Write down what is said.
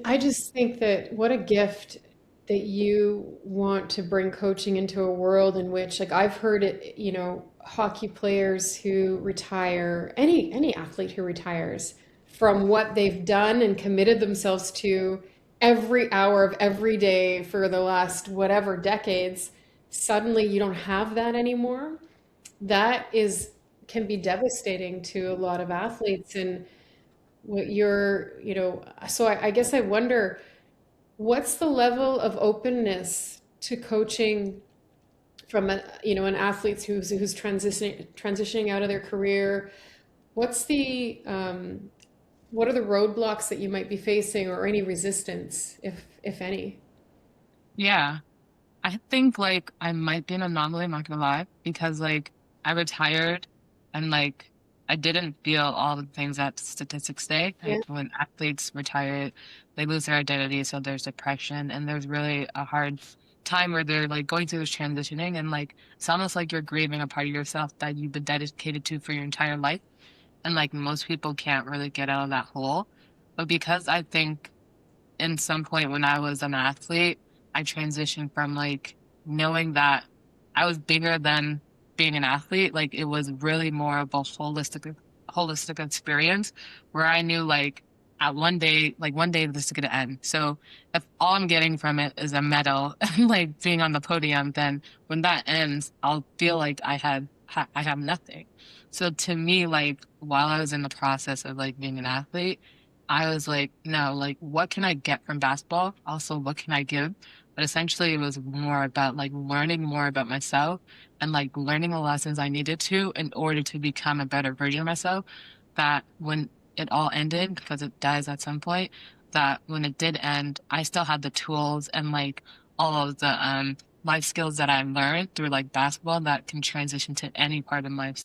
I just think that what a gift that you want to bring coaching into a world in which, like I've heard it, hockey players who retire, any athlete who retires from what they've done and committed themselves to every hour of every day for the last whatever decades, suddenly you don't have that anymore. That is can be devastating to a lot of athletes. And what you're, so I guess I wonder, what's the level of openness to coaching from an athlete who's transitioning out of their career? What's the what are the roadblocks that you might be facing, or any resistance, if any? Yeah. I think like I might be an anomaly, I'm not gonna lie, because like I retired and like I didn't feel all the things that statistics say. Yeah. Like when athletes retire, they lose their identity, so there's depression and there's really a hard time where they're like going through this transitioning and like it's almost like you're grieving a part of yourself that you've been dedicated to for your entire life. And like most people can't really get out of that hole. But because I think in some point when I was an athlete, I transitioned from like knowing that I was bigger than being an athlete. Like it was really more of a holistic experience where I knew like one day this is gonna end. So if all I'm getting from it is a medal and like being on the podium, then when that ends, I'll feel like I have nothing. So to me, like while I was in the process of like being an athlete, I was like, no, like, what can I get from basketball? Also, what can I give? But essentially, it was more about like learning more about myself and like learning the lessons I needed to in order to become a better version of myself. That when it all ended, because it does at some point, that when it did end, I still had the tools and like all of the life skills that I learned through like basketball that can transition to any part of life.